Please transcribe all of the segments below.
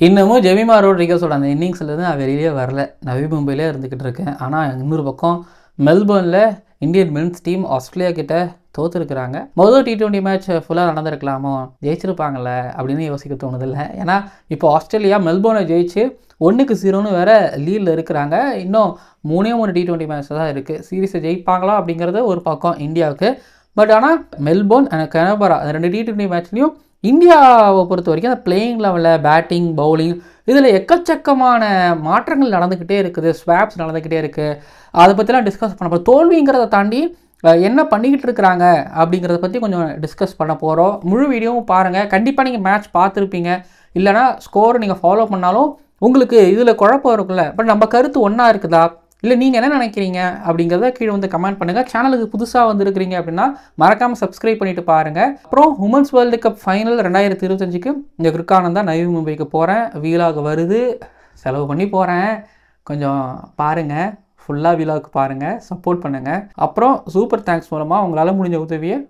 இன்னமும் ஜெமிமா ரோட்ரிகஸோட அந்த இன்னிங்ஸ்லேருந்து நான் வெளியே வரல. நவி மும்பையிலே இருந்துக்கிட்டு இருக்கேன். ஆனால் இன்னொரு பக்கம் மெல்போர்னில் இந்தியன் மென்ஸ் டீம் ஆஸ்திரேலியா கிட்ட தோற்றுருக்குறாங்க. முதல் T20 மேட்ச் ஃபுல்லாக நடந்திருக்கலாமோ, ஜெயிச்சிருப்பாங்கள்ல அப்படின்னு யோசிக்க தோணுதில்லை. ஏன்னா இப்போ ஆஸ்திரேலியா மெல்போர்னை ஜெயிச்சு 1-0 வேறு லீடில் இருக்கிறாங்க. இன்னும் 3 T20 மேட்ச் தான் இருக்குது. சீரீஸை ஜெயிப்பாங்களா அப்படிங்கிறது ஒரு பக்கம் இந்தியாவுக்கு. பட் ஆனால் மெல்போர்ன் அண்ட் கனபரா அந்த 2 T20 மேட்ச்லேயும் இந்தியாவை பொறுத்த வரைக்கும் அந்த பிளேயிங் லெவலில் பேட்டிங் பவுலிங் இதில் எக்கச்சக்கமான மாற்றங்கள் நடந்துக்கிட்டே இருக்குது. ஸ்வாப்ஸ் நடந்துக்கிட்டே இருக்குது. அதை பற்றிலாம் டிஸ்கஸ் பண்ண போகிறோம். தோல்விங்கிறத தாண்டி என்ன பண்ணிக்கிட்டு இருக்கிறாங்க அப்படிங்கிறத பற்றி கொஞ்சம் டிஸ்கஸ் பண்ண போகிறோம். முழு வீடியோவும் பாருங்கள். கண்டிப்பாக நீங்கள் மேட்ச் பார்த்துருப்பீங்க. இல்லைனா ஸ்கோரை நீங்கள் ஃபாலோ பண்ணாலும் உங்களுக்கு இதில் குழப்பம் இருக்குல்ல. பட் நம்ம கருத்து ஒன்றா இருக்குதா, இல்லை நீங்கள் என்ன நினைக்கிறீங்க அப்படிங்கிறத கீழே வந்து கமெண்ட் பண்ணுங்கள். சேனலுக்கு புதுசாக வந்துருக்கிறீங்க அப்படின்னா மறக்காமல் சப்ஸ்கிரைப் பண்ணிவிட்டு பாருங்கள். அப்புறம் உமன்ஸ் வேர்ல்டு கப் ஃபைனல் 2025க்கு இந்த கிரிக்கானந்தா நவி மும்பைக்கு போகிறேன். வீலாக வருது, செலவு பண்ணி போகிறேன். கொஞ்சம் பாருங்கள், ஃபுல்லாக வீலாக்கு பாருங்கள், சப்போர்ட் பண்ணுங்கள். அப்புறம் சூப்பர் தேங்க்ஸ் மூலமாக உங்களால் முடிஞ்ச உதவியை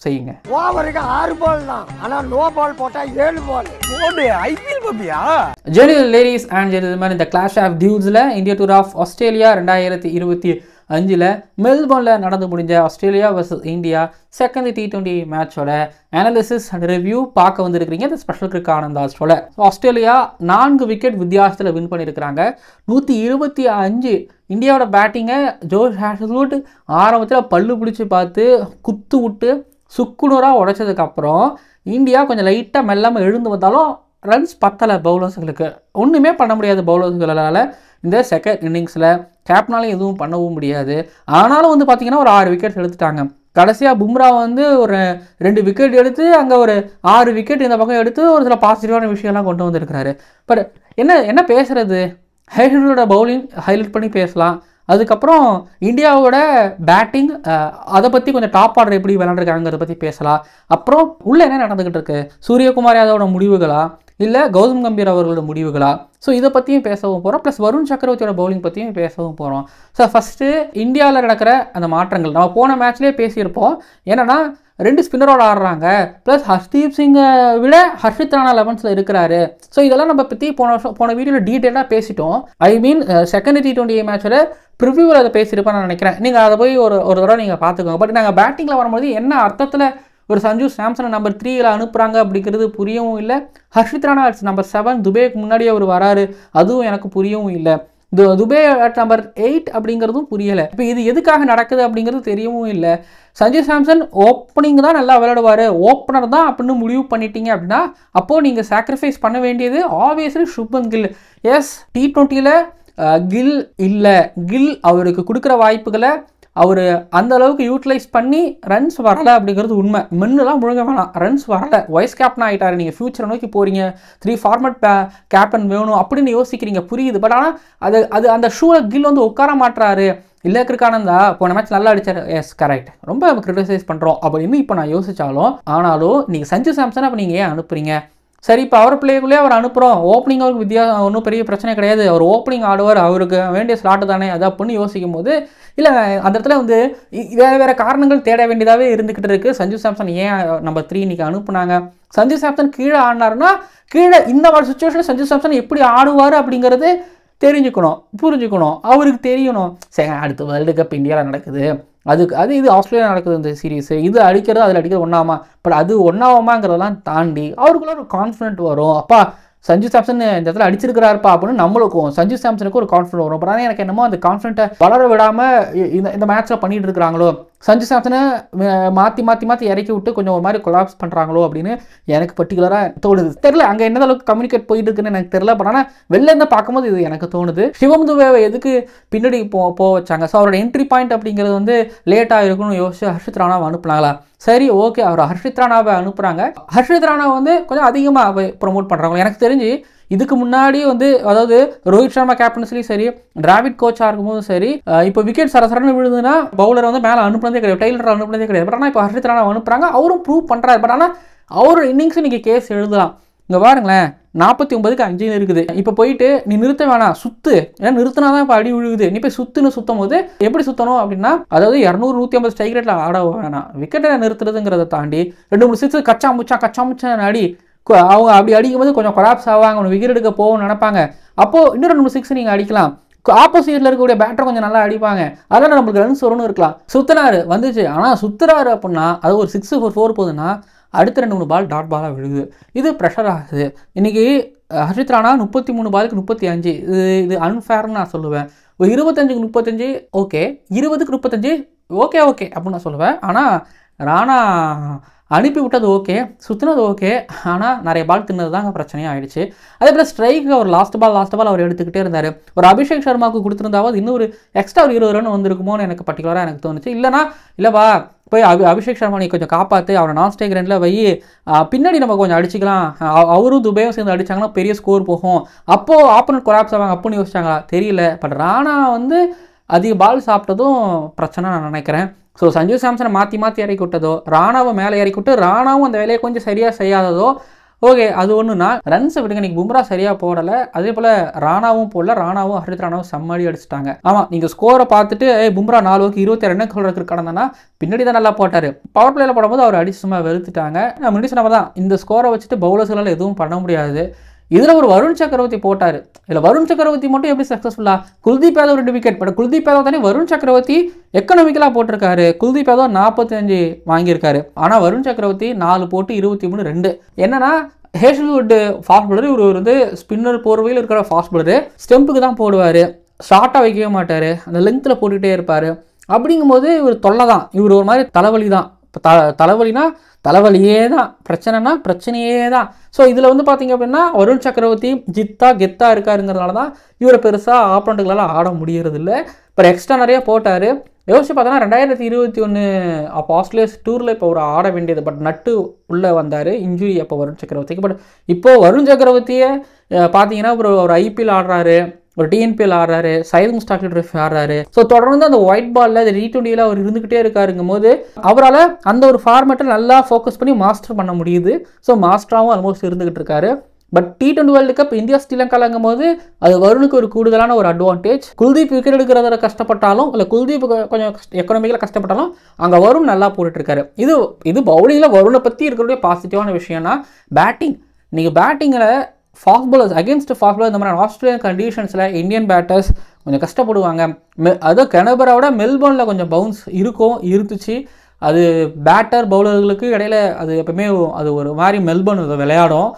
செய்யுங்க. ஓவருக்கு 6 பால் தான், ஆனா நோ பால் போட்டா 7 பால். ஓடு ஐபிஎல் பாப்பியா? ஜென்டில் லேடிஸ் அண்ட் ஜென்டில்மேன், இந்த கிளாஷ் ஆஃப் டியூட்ஸில் இந்தியா டூர் ஆஃப் ஆஸ்திரேலியா 2025 மெல்போர்னில் நடந்து முடிஞ்ச Australia vs India second T20 மேட்சோட அனாலிசிஸ் அண்ட் ரிவ்யூ பார்க்க வந்துருக்கிறீங்க. இந்த ஸ்பெஷல் கிரிக்கானந்தாஸோட ஆஸ்திரேலியா 4 விக்கெட் வித்தியாசத்தில் வின் பண்ணியிருக்கிறாங்க. 125 இந்தியாவோட பேட்டிங்கை ஜோஷ் ஹேசல்வுட் ஆரம்பத்தில் பல்லு பிடிச்சி பார்த்து குத்து விட்டு சுக்குநூறாக உடைச்சதுக்கப்புறம் இந்தியா கொஞ்சம் லைட்டாக மெல்லாமல் எழுந்து வந்தாலும் ரன்ஸ் பத்தலை பவுலர்ஸுகளுக்கு. ஒன்றுமே பண்ண முடியாது பவுலர்ஸ்களால். இந்த செகண்ட் இன்னிங்ஸில் கேப்னாலும் எதுவும் பண்ணவும் முடியாது. ஆனாலும் வந்து பார்த்திங்கன்னா ஒரு 6 விக்கெட் எடுத்துட்டாங்க. கடைசியாக பும்ரா வந்து ஒரு 2 விக்கெட் எடுத்து அங்கே ஒரு 6 விக்கெட் இந்த பக்கம் எடுத்து ஒரு சில பாசிட்டிவான விஷயம்லாம் கொண்டு வந்திருக்கிறாரு. பட் என்ன பேசுகிறது, ஹேசல்வுட்டோட பவுலிங் ஹைலைட் பண்ணி பேசலாம். அதுக்கப்புறம் இந்தியாவோட பேட்டிங் அதை பற்றி கொஞ்சம் டாப் ஆர்டர் எப்படி விளையாண்டுருக்காங்கிறத பற்றி பேசலாம். அப்புறம் உள்ளே என்ன நடந்துக்கிட்டு இருக்கு, சூரியகுமார் யாதவோட முடிவுகளா இல்லை கௌதம் கம்பீர் அவர்களோட முடிவுகளா, ஸோ இதை பற்றியும் பேசவும் போகிறோம். ப்ளஸ் வருண் சக்கரவர்த்தியோட பவுலிங் பற்றியும் பேசவும் போகிறோம். ஸோ ஃபஸ்ட்டு இந்தியாவில் நடக்கிற அந்த மாற்றங்கள் நம்ம போன மேட்ச்லேயே பேசியிருப்போம். என்னென்னா 2 ஸ்பின்னரோட ஆடுறாங்க, ப்ளஸ் ஹர்ஷ்தீப் சிங்கை விட ஹர்ஷித் ராணா 11ல் இருக்கிறாரு. ஸோ இதெல்லாம் நம்ம பற்றி போன வீடியோவில் டீட்டெயிலாக பேசிட்டோம். ஐ மீன் செகண்ட் T20 மேட்சோட ப்ரிவியூவில் அதை பேசியிருப்பேன் நான் நினைக்கிறேன். நீங்கள் அதை போய் ஒரு தடவை நீங்கள் பார்த்துக்கோங்க. பட் நாங்கள் பேட்டிங்கில் வரும்போது என்ன அர்த்தத்தில் ஒரு சஞ்சு சாம்சனை நம்பர் 3ல் அனுப்புகிறாங்க அப்படிங்கிறது புரியவும் இல்லை. ஹர்ஷித் ராணா நம்பர் 7 துபேக்கு முன்னாடியே அவர் வராரு, அதுவும் எனக்கு புரியவும் இல்லை. துபே அட் நம்பர் 8 அப்படிங்கிறதும் புரியலை. இப்போ இது எதுக்காக நடக்குது அப்படிங்கிறது தெரியவும் இல்லை. சஞ்சு சாம்சன் ஓப்பனிங் தான் நல்லா விளையாடுவார், ஓப்பனர் தான் அப்படின்னு முடிவு பண்ணிட்டீங்க அப்படின்னா அப்போது நீங்கள் சாக்ரிஃபைஸ் பண்ண வேண்டியது ஆப்வியஸ்லி சுப்மன் கில். எஸ், T20யில் கில் இல்லை, கில் அவருக்கு கொடுக்குற வாய்ப்புகளை அவர் அந்த அளவுக்கு யூட்டிலைஸ் பண்ணி ரன்ஸ் வரலை அப்படிங்கிறது உண்மை. மென்னுலாம் முழுங்க வேணாம், ரன்ஸ் வரலை. வைஸ் கேப்டன் ஆகிட்டார். நீங்கள் ஃபியூச்சரை நோக்கி போகிறீங்க, 3 ஃபார்மட் கேப்டன் வேணும் அப்படின்னு யோசிக்கிறீங்க, புரியுது. பட் ஆனால் அது அந்த ஷூவில் கில் வந்து உட்கார மாட்டுறாரு. இல்லை கிரிக்கானந்தா போன மேட்ச் நல்லா அடிச்சார், எஸ் கரெக்ட், ரொம்ப கிரிட்டிசைஸ் பண்ணுறோம் அப்படின்னு இப்போ நான் யோசித்தாலும் ஆனாலும் நீங்கள் சஞ்சு சாம்சன் அப்போ நீங்கள் ஏன் அனுப்புறீங்க? சரி, இப்போ அவர் பிளேக்குள்ளேயே அவர் அனுப்புகிறோம், ஓப்பனிங் அவருக்கு வித்தியாசம் ஒன்றும் பெரிய பிரச்சனை கிடையாது, அவர் ஓப்பனிங் ஆடுவார், அவருக்கு வேண்டிய ஸ்லாட்டு தானே அது அப்படின்னு யோசிக்கும் போது இல்லை அந்த இடத்துல வந்து வேறு காரணங்கள் தேட வேண்டியதாகவே இருந்துக்கிட்டு இருக்குது. சஞ்சு சாம்சன் ஏன் நம்பர் 3 இன்றைக்கி அனுப்புனாங்க? சஞ்சு சாம்சன் கீழே ஆடினாருன்னா கீழே இந்த மாதிரி சுச்சுவேஷனில் சஞ்சு சாம்சன் எப்படி ஆடுவார் அப்படிங்கிறது தெரிஞ்சுக்கணும், புரிஞ்சுக்கணும், அவருக்கு தெரியணும். சரி, அடுத்த வேர்ல்டு கப் இந்தியாவில் நடக்குது, இது ஆஸ்திரேலியா நடக்குது இந்த சீரீஸு, இது அடிக்கிறது அதில் அடிக்கிறது ஒன்றாமா, பட் அது ஒன்றாமாங்கிறதெல்லாம் தாண்டி அவருக்குள்ள ஒரு கான்ஃபிடென்ட் வரும். அப்பா சஞ்சு சாம்சன் இந்த இடத்துல அடிச்சிருக்கிறாருப்பா அப்படின்னு நம்மளுக்கும் சஞ்சு சாம்சனுக்கு ஒரு கான்ஃபிடென்ட் வரும். பட் ஆனால் எனக்கு என்னமோ அந்த கான்ஃபிடென்ட்டை வளர விடாமல் இந்த மேட்ச்சில் பண்ணிட்டு இருக்கிறாங்களோ, சஞ்சு சாம்சனை மாற்றி இறக்கி விட்டு கொஞ்சம் ஒரு மாதிரி கொலாப்ஸ் பண்ணுறாங்களோ அப்படின்னு எனக்கு பர்டிகுலராக தோணுது. தெரில அங்கே என்ன அளவுக்கு கம்யூனிகேட் போயிட்டு இருக்குன்னு எனக்கு தெரில. பட் ஆனால் வெளில இருந்து பார்க்கும்போது இது எனக்கு தோணுது. சிவம் துபேவை எதுக்கு பின்னாடி போக வச்சாங்க? ஸோ அவரோட என்ட்ரி பாயிண்ட் அப்படிங்கிறது வந்து லேட்டாக இருக்குன்னு யோசிச்சு ஹர்ஷித் ராணாவை அனுப்புனாங்களா? சரி, ஓகே, அவர் ஹர்ஷித் ராணாவை அனுப்புகிறாங்க. ஹர்ஷித் ராணாவை வந்து கொஞ்சம் அதிகமாக ப்ரொமோட் பண்ணுறாங்க. எனக்கு தெரிஞ்சு இதுக்கு முன்னாடி வந்து அதாவது ரோஹித் சர்மா கேப்டன்ஸ்லையும் சரி, டிராவிட் கோச்சாக இருக்கும்போதும் சரி, இப்போ விக்கெட் சரசரன்னு விழுதுன்னா பவுலரை வந்து மேலே அனுப்புனதே கிடையாது, டெய்லர் அனுப்புனதே கிடையாது. பட் ஆனால் இப்போ ஹர்ஷித் ராணா அனுப்புகிறாங்க, அவரும் ப்ரூவ் பண்ணுறாரு. பட் ஆனால் அவரோட இன்னிங்ஸும் நீங்கள் கேஸ் எழுதலாம். இங்கே பாருங்களேன், 49க்கு 5 இருக்குது. இப்போ போயிட்டு நீ நிறுத்த வேணாம், சுத்து, ஏன்னா நிறுத்தினா தான் இப்போ அடி விழுகுது, நீ போய் சுற்றும் போது எப்படி சுற்றணும் அப்படின்னா, அதாவது 200-150 ஸ்ட்ரைக் ரேட்டில் ஆட வேணாம், விக்கெட்டை நிறுத்துறதுங்கிறத தாண்டி 2-3 6 கச்சா முச்சா அடி அவங்க அப்படி அடிக்கும்போது கொஞ்சம் கொலாப்ஸ் ஆவாங்க, அவங்க விக்கெட் எடுக்க போகணும்னு நினைப்பாங்க. அப்போது இன்னும் 2 6 நீங்கள் அடிக்கலாம். ஆப்போசிட்டில் இருக்கக்கூடிய பேட்டர் கொஞ்சம் நல்லா அடிப்பாங்க, அதெல்லாம் நம்மளுக்கு ரன்ஸ் வரும்னு இருக்கலாம். சுத்தினாரு வந்துச்சு, ஆனால் சுத்துறாரு அப்படின்னா அது ஒரு 6 ஒரு 4 போகுதுன்னா அடுத்த 2-3 பால் டாட் பாலாக விழுகுது. இது ப்ரெஷர் ஆகுது. இன்றைக்கி ஹர்ஷித் ராணா 33 பாலுக்கு 35, இது அன்ஃபேர்னு நான் சொல்லுவேன். ஒரு 25க்கு 35 ஓகே, 20க்கு 35 ஓகே அப்படின்னு நான் சொல்லுவேன். ஆனால் ராணா அனுப்பி விட்டது ஓகே, சுற்றினது ஓகே, ஆனால் நிறைய பால் தின்னது தான் அங்கே பிரச்சனையாக ஆயிடுச்சு. அதே போல் ஸ்ட்ரைக்கு அவர் லாஸ்ட் பால் அவர் எடுத்துக்கிட்டே இருந்தார். ஒரு அபிஷேக் சர்மாவுக்கு கொடுத்துருந்தாவது இன்னும் ஒரு எக்ஸ்ட்ரா ஒரு 20 ரன் வந்திருக்குமோன்னு எனக்கு பர்டிகுலராக எனக்கு தோணுச்சு. இல்லைப்பா போய் அபிஷேக் சர்மா நீ கொஞ்சம் காப்பாற்று, அவரை நான் ஸ்டேக் ரனில் வை, பின்னாடி நம்ம கொஞ்சம் அடிச்சிக்கலாம், அவரும் துபையும் சேர்ந்து அடித்தாங்கன்னா பெரிய ஸ்கோர் போகும், அப்போது ஆப்போனன்ட் கொலாப்ஸ் ஆவாங்க அப்படின்னு யோசிச்சாங்களா தெரியல. பட் ராணா வந்து அதிக பால் சாப்பிட்டதும் பிரச்சனை நான் நினைக்கிறேன். ஸோ சஞ்சு சாம்சனை மாற்றி இறக்கி விட்டதோ, ராணாவை மேலே இறக்கி விட்டு ராணாவும் அந்த வேலையை கொஞ்சம் சரியாக செய்யாததோ ஓகே, அது ஒன்றுனா ரன்ஸை விடுங்க. இன்றைக்கி பும்ரா சரியாக போடலை, அதே போல் ராணாவும் போடல, ராணாவும் ஹர்ஷித் ராணாவும் செம்மடி அடிச்சிட்டாங்க. ஆமாம், நீங்கள் ஸ்கோரை பார்த்துட்டு பும்ரா 4 ஓவருக்கு 26 ரன் சொல்கிறதுக்கு கடந்தனா பின்னாடி தான் நல்லா போட்டார். பவர் பிளேயில் போடும்போது அவர் அடிச்சு சும்மா வெறுத்துட்டாங்க. முன்னாடி சொன்ன தான் இந்த ஸ்கோரை வச்சுட்டு பவுலர்ஸ்களால் எதுவும் பண்ண முடியாது. இதில் ஒரு வருண் சக்கரவர்த்தி போட்டார். இதில் வருண் சக்கரவர்த்தி மட்டும் எப்படி சக்ஸஸ்ஃபுல்லாக, குல்தீப் யாதவ் 2 விக்கெட், பட் குல்தீப் யாதவ் தானே வருண் சக்கரவர்த்தி எக்கனாமிக்கலாக போட்டிருக்காரு. குல்தீப் யாதவ் 45 வாங்கியிருக்காரு, ஆனால் வருண் சக்கரவர்த்தி 4 போட்டு 23 2. என்னன்னா ஹேசல்வுட் ஃபாஸ்ட் பாலர், இவர் வந்து ஸ்பின்னர் போர்வையில் இருக்கிற ஃபாஸ்ட் பாலரு, ஸ்டெம்புக்கு தான் போடுவார், ஷார்ட்டாக வைக்கவே மாட்டார், அந்த லென்த்தில் போட்டுகிட்டே இருப்பார். அப்படிங்கும்போது இவர் தொல்லை தான், இவர் ஒரு மாதிரி தலைவலி தான். இப்போ தலைவலினா தலைவலியே தான், பிரச்சனைனா பிரச்சனையே தான். ஸோ இதில் வந்து பார்த்திங்க அப்படின்னா வருண் சக்கரவர்த்தி கெத்தாக இருக்காருங்கிறதுனால தான் இவரை பெருசாக ஆப்போனண்ட்டுகளால் ஆட முடியறதில்ல. இப்போ எக்ஸ்ட்ரா நிறையா போட்டார். யோசிச்சு பார்த்தோன்னா 2021 அப்போ ஆஸ்திரேலியா டூரில் இப்போ ஒரு ஆட வேண்டியது, பட் நட்டு உள்ளே வந்தார் இன்ஜுரி அப்போ வருண் சக்கரவர்த்திக்கு. பட் இப்போது வருண் சக்கரவர்த்தியை பார்த்தீங்கன்னா ஒரு ஐபிஎல் ஆடுறாரு, ஒரு டிஎன்பிஎல் ஆடுறாரு, சையத் முஸ்டாக் ட்ரோஃபி ஆடுறாரு. ஸோ தொடர்ந்து அந்த ஒயிட் பாலில் அந்த T20 அவர் இருந்துக்கிட்டே இருக்காருங்கும் போது அவரால் அந்த ஒரு ஃபார்மேட்டை நல்லா ஃபோக்கஸ் பண்ணி மாஸ்டர் பண்ண முடியுது. ஸோ மாஸ்டராகவும் ஆல்மோஸ்ட் இருந்துகிட்டு இருக்காரு. But T20 world cup India ஸ்ரீலங்காலங்கும் போது அது வருணுக்கு ஒரு கூடுதலான ஒரு அட்வான்டேஜ். குல்தீப் விக்கெட் எடுக்கிறத கஷ்டப்பட்டாலும், இல்லை குல்தீப் கொஞ்சம் எக்கனாமிக்கலாக கஷ்டப்பட்டாலும் அங்கே வருண் நல்லா போட்டுட்ருக்காரு. இது பவுலிங்கில் வருணை பற்றி இருக்கிற பாசிட்டிவான விஷயம்னா பேட்டிங். நீங்கள் பேட்டிங்கில் fast bowlers against fast bowler இந்த மாதிரி ஆஸ்திரேலியன் கண்டிஷன்ஸில் இந்தியன் பேட்டர்ஸ் கொஞ்சம் கஷ்டப்படுவாங்க. அதுவும் கெனபராவோட மெல்போர்னில் கொஞ்சம் பவுன்ஸ் இருந்துச்சு. அது பேட்டர் பவுலர்களுக்கு இடையில அது எப்பவுமே அது ஒரு மாதிரி மெல்போர்ன் விளையாடும்,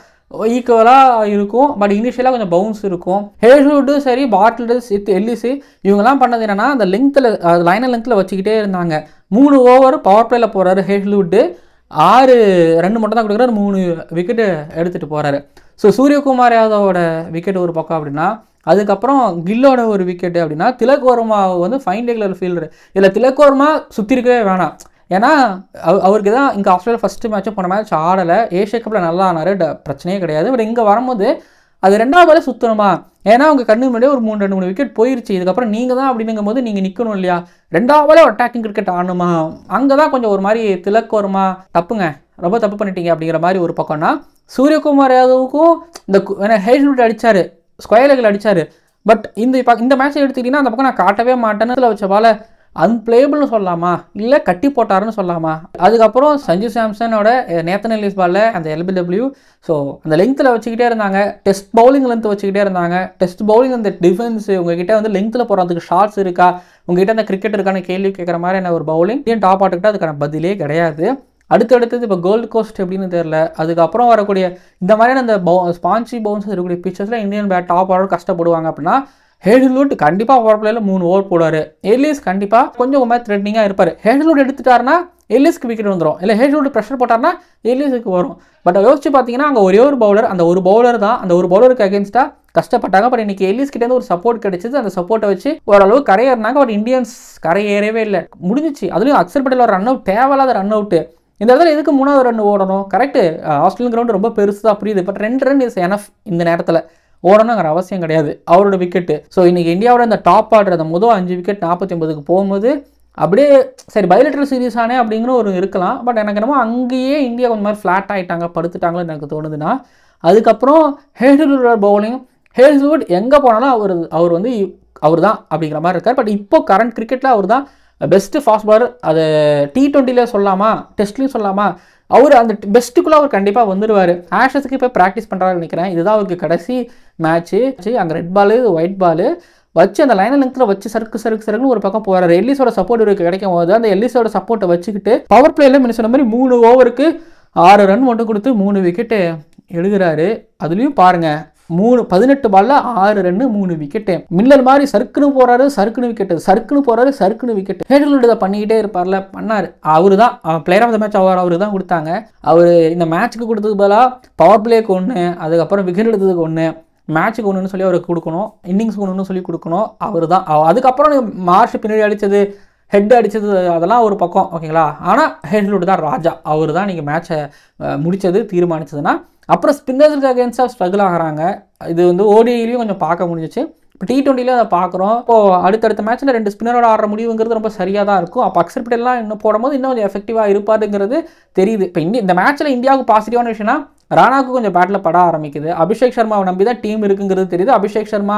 ஈக்குவலாக இருக்கும். பட் இனிஷியலாக கொஞ்சம் பவுன்ஸ் இருக்கும். ஹேஸ்வுட்டும் சரி, பாட்டில்ஸ், எல்லிஸு இவங்கெல்லாம் பண்ணது என்னென்னா அந்த லெங்த்தில் லைனர் லெங்த்தில் வச்சுக்கிட்டே இருந்தாங்க. 3 ஓவர் பவர் பிளேயில் போகிறாரு ஹேஸ்வுட்டு, 6 ரன் மட்டும் தான் கொடுக்குறாரு, 3 விக்கெட்டு எடுத்துகிட்டு போகிறாரு. ஸோ சூரியகுமார் யாதவோட விக்கெட் ஒரு பக்கம் அப்படின்னா, அதுக்கப்புறம் கில்லோட ஒரு விக்கெட்டு அப்படின்னா, திலக் வர்மா வந்து ஃபைன் ரெகுலர் ஃபீல்டர். இதில் திலக் வர்மா சுற்றிருக்கவே வேணாம், ஏன்னா அவருக்கு தான் இங்கே ஆஸ்திரேலியா ஃபஸ்ட்டு மேட்சும் போன மேட்ச் ஆடலை, ஏஷியா கப்பில் நல்லா ஆனார், பிரச்சனையே கிடையாது. பட் இங்கே வரும்போது அது 2வது பாலே சுற்றணுமா, ஏன்னா அவங்க கண்ணு முன்னாடியே ஒரு 3 விக்கெட் போயிடுச்சு. இதுக்கப்புறம் நீங்கள் தான் அப்படிங்கும் போது நீங்கள் நிற்கணும் இல்லையா, 2வது பாலே அட்டாக்கிங் கிரிக்கெட் ஆடணுமா, அங்கே தான் கொஞ்சம் ஒரு மாதிரி திலக் வர்மா தப்புங்க, ரொம்ப தப்பு பண்ணிட்டீங்க அப்படிங்கிற மாதிரி ஒரு பக்கம்னா, சூரியகுமார் யாதவுக்கும் இந்த ஹேஸ்வுட் அடித்தார், ஸ்கொயர் லெக்கில் அடித்தார். பட் இந்த மேட்ச்சை எடுத்துக்கிட்டிங்கன்னா அந்த பக்கம் நான் காட்டவே மாட்டேன்னு வச்ச பால அன்பிளேபிள்னு சொல்லலாமா, இல்லை கட்டி போட்டாருன்னு சொல்லலாமா. அதுக்கப்புறம் சஞ்சு சாம்சனோட நேத்தன் எல்லிஸ் பாலில் அந்த LBW, ஸோ அந்த லெங்த்தில் வச்சுக்கிட்டே இருந்தாங்க, டெஸ்ட் பவுலிங் லென்த் வச்சுக்கிட்டே இருந்தாங்க. டெஸ்ட் பவுலிங் அந்த டிஃபென்ஸு உங்ககிட்ட வந்து லெங்த்தில் போகிறதுக்கு ஷார்ட்ஸ் இருக்கா, உங்ககிட்ட அந்த கிரிக்கெட் இருக்கான கேள்வி கேட்குற மாதிரி என்ன ஒரு பவுலிங் டாப் ஆட்டுக்கிட்ட அதுக்கான பதிலே கிடையாது. அடுத்தடுத்தது இப்போ கோல்டு கோஸ்ட் எப்படின்னு தெரில. அதுக்கப்புறம் வரக்கூடிய இந்த மாதிரியான அந்த ஸ்பான்சி பவுன்ஸ் இருக்கக்கூடிய பிச்சர்ஸில் இந்தியன் பேட் டாப் ஆர்டர் கஷ்டப்படுவாங்க அப்படின்னா, ஹேசல்வுட் கண்டிப்பாக பவர் பிளேயில் 3 ஓவர் போடுவார். எல்லிஸ் கண்டிப்பாக கொஞ்சம் ஒரு மாதிரி த்ரெட்னிங்காக இருப்பார். ஹேசல்வுட் எடுத்துட்டாருன்னா எல்லிஸ்க்கு விக்கெட் வந்துடும், இல்லை ஹேசல்வுட் ப்ரெஷர் போட்டார்னா எல்லிஸுக்கு வரும். பட் யோசிச்சு பார்த்தீங்கன்னா அங்கே ஒரே ஒரு பவுலர், அந்த ஒரு பவுலர் தான், அந்த ஒரு பவுலருக்கு அகேன்ஸ்டாக கஷ்டப்பட்டாங்க. பட் இன்றைக்கி எல்லிஸ் கிட்டேருந்து ஒரு சப்போர்ட் கிடைச்சிது, அந்த சப்போர்ட்டை வச்சு ஓரளவு கரையேறினாங்க. பட் இந்தியன்ஸ் கரையேறவே இல்லை, முடிஞ்சிச்சு. அதுலேயும் அக்சர் பட்டேல் ஒரு ரன் அவுட், தேவையில்லாத ரன் அவுட்டு. இந்த இடத்துல எதுக்கு 3வது ரன் ஓடணும், கரெக்டு, ஆஸ்திரேலியன் கிரவுண்டு ரொம்ப பெருசாக புரியுது. பட் 2 ரன் இஸ் எனஃப், இந்த நேரத்தில் ஓடணுங்கிற அவசியம் கிடையாது, அவரோட விக்கெட்டு. ஸோ இன்றைக்கி இந்தியாவோட இந்த டாப் ஆர்டர் அந்த முதல் 5 விக்கெட் 49க்கு போகும்போது அப்படியே சரி பைலேட்டரல் சீரிஸ் ஆனே அப்படிங்கிற ஒரு இருக்கலாம். பட் எனக்கு என்னமோ அங்கேயே இந்தியா கொஞ்சம் மாதிரி ஃப்ளாட் ஆகிட்டாங்க, படுத்துட்டாங்களோன்னு எனக்கு தோணுதுன்னா. அதுக்கப்புறம் ஹேசல்வுட் பவுலிங், ஹேசல்வுட் எங்கே போனாலும் அவர் வந்து அவர் தான் அப்படிங்கிற மாதிரி இருக்கார். பட் இப்போ கரண்ட் கிரிக்கெட்டில் அவர் தான் பெஸ்ட்டு ஃபாஸ்ட் பாலர். அது T20 சொல்லலாமா, டெஸ்ட்லேயும் சொல்லலாமா, அவர் அந்த பெஸ்ட்டுக்குள்ளே அவர் கண்டிப்பாக வந்துடுவார். ஆஷஸுக்கு இப்போ ப்ராக்டிஸ் பண்ணுறாருன்னு நினைக்கிறேன். இதுதான் அவருக்கு கடைசி மேட்ச்சு. அங்கே ரெட் பாலு ஒயிட் பாலு வச்சு அந்த லைன் லெங்த்தில் வச்சு சறுக்குன்னு ஒரு பக்கம் போகிறாரு. எல்லிஸோட சப்போர்ட் இவருக்கு கிடைக்கும் போது அந்த எல்லிஸோட சப்போர்ட்டை வச்சுக்கிட்டு பவர் பிளேயில் முன்ன சொன்ன மாதிரி 3 ஓவருக்கு 6 ரன் மட்டும் கொடுத்து 3 விக்கெட்டு எழுதுறாரு. அதுலேயும் பாருங்கள் 18 பால்ல 6 ரன்னு 3 விக்கெட்டு. மில்லர் மாதிரி சறுக்குன்னு போறாரு, சறுக்குன்னு விக்கெட்டு, சறுக்குன்னு போறாரு, சறுக்குன்னு விக்கெட். ஹேடல்வுட் இதை பண்ணிக்கிட்டே இருப்பார்ல, பண்ணாரு. அவரு தான் பிளேயர் ஆஃப் த மேட்ச் அவருக்கு தான் கொடுத்தாங்க. அவர் இந்த மேட்ச்சுக்கு கொடுத்ததுக்கு பதிலாக பவர் பிளேக்கு 1, அதுக்கப்புறம் விக்கெட் எடுத்ததுக்கு 1, மேட்ச்சுக்கு 1ன்னு சொல்லி அவருக்கு கொடுக்கணும், இன்னிங்ஸ்க்கு 1ன்னு சொல்லி கொடுக்கணும். அவர் தான். அதுக்கப்புறம் மார்ஷ் பின்னாடி அடித்தது, ஹெட் அடித்தது, அதெல்லாம் ஒரு பக்கம் ஓகேங்களா. ஆனால் ஹேடல்வுட் தான் ராஜா. அவர் தான் நீங்கள் மேட்சை முடித்தது தீர்மானிச்சதுன்னா. அப்புறம் ஸ்பின்னர்ஸுக்கு அகேன்ஸ்டாக ஸ்ட்ரகிள் ஆகிறாங்க. இது வந்து ஓடிஐலையும் கொஞ்சம் பார்க்க முடிஞ்சிச்சு. இப்போ T20லையும் அதை பார்க்குறோம். இப்போது அடுத்தடுத்த மேட்ச்சில் 2 ஸ்பின்னரோட ஆடுற முடிவுங்கிறது ரொம்ப சரியாக தான் இருக்கும். அப்போ அக்ஷர் பட்டேல்லாம் இன்னும் போடும்போது இன்னும் கொஞ்சம் எஃபெக்டிவாக இருப்பாருங்கிறது தெரியுது. இப்போ இந்த மேட்ச்சில் இந்தியாவுக்கு பாசிட்டிவான விஷயம்னா ராணாவுக்கு கொஞ்சம் பேட்டில் பட ஆரம்பிக்குது. அபிஷேக் சர்மாவை நம்பி தான் டீம் இருக்குங்கிறது தெரியுது. அபிஷேக் சர்மா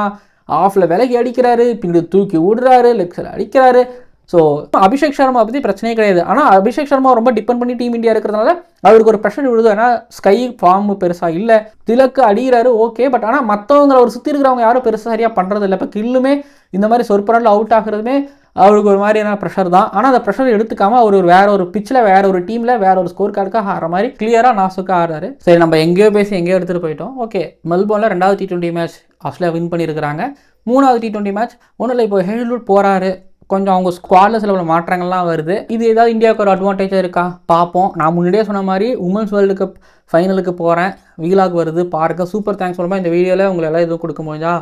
ஆஃபில் விலகி அடிக்கிறாரு, பின்னாடி தூக்கி விடுறாரு, லெக்ஸில் அடிக்கிறாரு. ஸோ அபிஷேக் சர்மா பற்றி பிரச்சனையே கிடையாது. ஆனால் அபிஷேக் சர்மா ரொம்ப டிபெண்ட் பண்ணி டீம் இந்தியா இருக்கிறதுனால அவருக்கு ஒரு ப்ரெஷர் விடுது. ஏன்னா ஸ்கை ஃபார்ம் பெருசாக இல்லை, திலக்கு அடிக்கிறாரு ஓகே. பட் ஆனால் மற்றவங்களை அவர் சுற்றி இருக்கிறவங்க யாரும் பெருசாக சரியாக பண்ணுறது இல்லை. இப்போ கில்லுமே இந்த மாதிரி சொற்பரனில் அவுட் ஆகுறதுமே அவருக்கு ஒரு மாதிரியான ப்ரெஷர் தான். ஆனால் அந்த ப்ரெஷர் எடுத்துக்காமல் அவர் வேற ஒரு பிச்சில், வேற ஒரு டீமில், வேற ஒரு ஸ்கோர் கார்டுக்காக ஆடுற மாதிரி கிளியராக நாசுக்காக ஆடுறாரு. சரி, நம்ம எங்கேயோ பேசி எங்கேயோ எடுத்துகிட்டு போயிட்டோம். ஓகே, மெல்போர்னில் 2வது T20 மேட்ச் ஆஸ்திரேலியா வின் பண்ணியிருக்கிறாங்க. 3வது T20 மேட்ச் ஒன்றும் இல்லை. இப்போ ஹேடல்வுட் போகிறாரு, கொஞ்சம் அவங்க ஸ்குவாடில் சில மாற்றங்கள்லாம் வருது. இது ஏதாவது இந்தியாவுக்கு ஒரு அட்வான்டேஜாக இருக்கா பார்ப்போம். நான் முன்னாடியே சொன்ன மாதிரி உமன்ஸ் வேர்ல்டு கப் ஃபைனலுக்கு போகிறேன், வீலாக் வருது பாருங்க. சூப்பர் தேங்க்ஸ் சொல்லுமா இந்த வீடியோவில் உங்களை எல்லாம் எதுவும் கொடுக்க முடிஞ்சா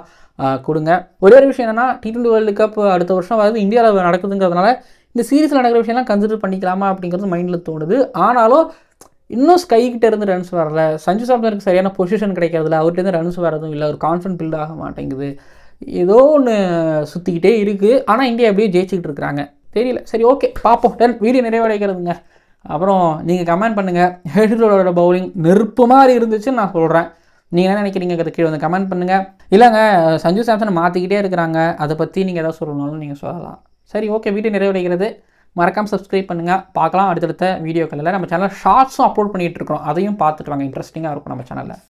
கொடுங்க. ஒரே ஒரு விஷயம் என்னென்னா T20 வேர்ல்டு கப் அடுத்த வருஷம் வருது, இந்தியாவில் நடக்குதுங்கிறதுனால இந்த சீரீஸில் நடக்கிற விஷயம்லாம் கன்சிடர் பண்ணிக்கலாமா அப்படிங்கிறது மைண்டில் தோணுது. ஆனாலும் இன்னும் ஸ்கைக்கிட்ட இருந்து ரன்ஸ் வரல, சஞ்சு சாம்சனுக்கு சரியான பொசிஷன் கிடைக்கிறதுல, அவர்கிட்ட ரன்ஸ் வரதும் இல்லை, ஒரு கான்ஃபிடன்ட் பில்ட் ஆக மாட்டேங்குது. ஏதோ ஒன்று சுற்றிக்கிட்டே இருக்குது. ஆனால் இந்தியா எப்படியே ஜெயிச்சுக்கிட்டு இருக்கிறாங்க, தெரியல. சரி, ஓகே, பார்ப்போம். வீடியோ நிறைவடைக்கிறதுங்க. அப்புறம் நீங்கள் கமெண்ட் பண்ணுங்கள். ஹேடல்வுட்டோட பவுலிங் நெருப்பு மாதிரி இருந்துச்சுன்னு நான் சொல்கிறேன். நீங்கள் என்ன நினைக்கிறீங்க கீழே வந்து கமெண்ட் பண்ணுங்கள். இல்லைங்க சஞ்சு சாம்சனை மாற்றிக்கிட்டே இருக்கிறாங்க, அதை பற்றி நீங்கள் எதாவது சொல்லணும்னு நீங்கள் சொல்லலாம். சரி, ஓகே, வீடியோ நிறைவடைகிறது. மறக்காமல் சப்ஸ்கிரைப் பண்ணுங்கள். பார்க்கலாம் அடுத்தடுத்த வீடியோக்களில். நம்ம சேனலில் ஷார்ட்ஸும் அப்லோட் பண்ணிகிட்டு இருக்கிறோம், அதையும் பார்த்துட்டு வாங்க. இன்ட்ரெஸ்டிங்காக இருக்கும் நம்ம சேனலில்.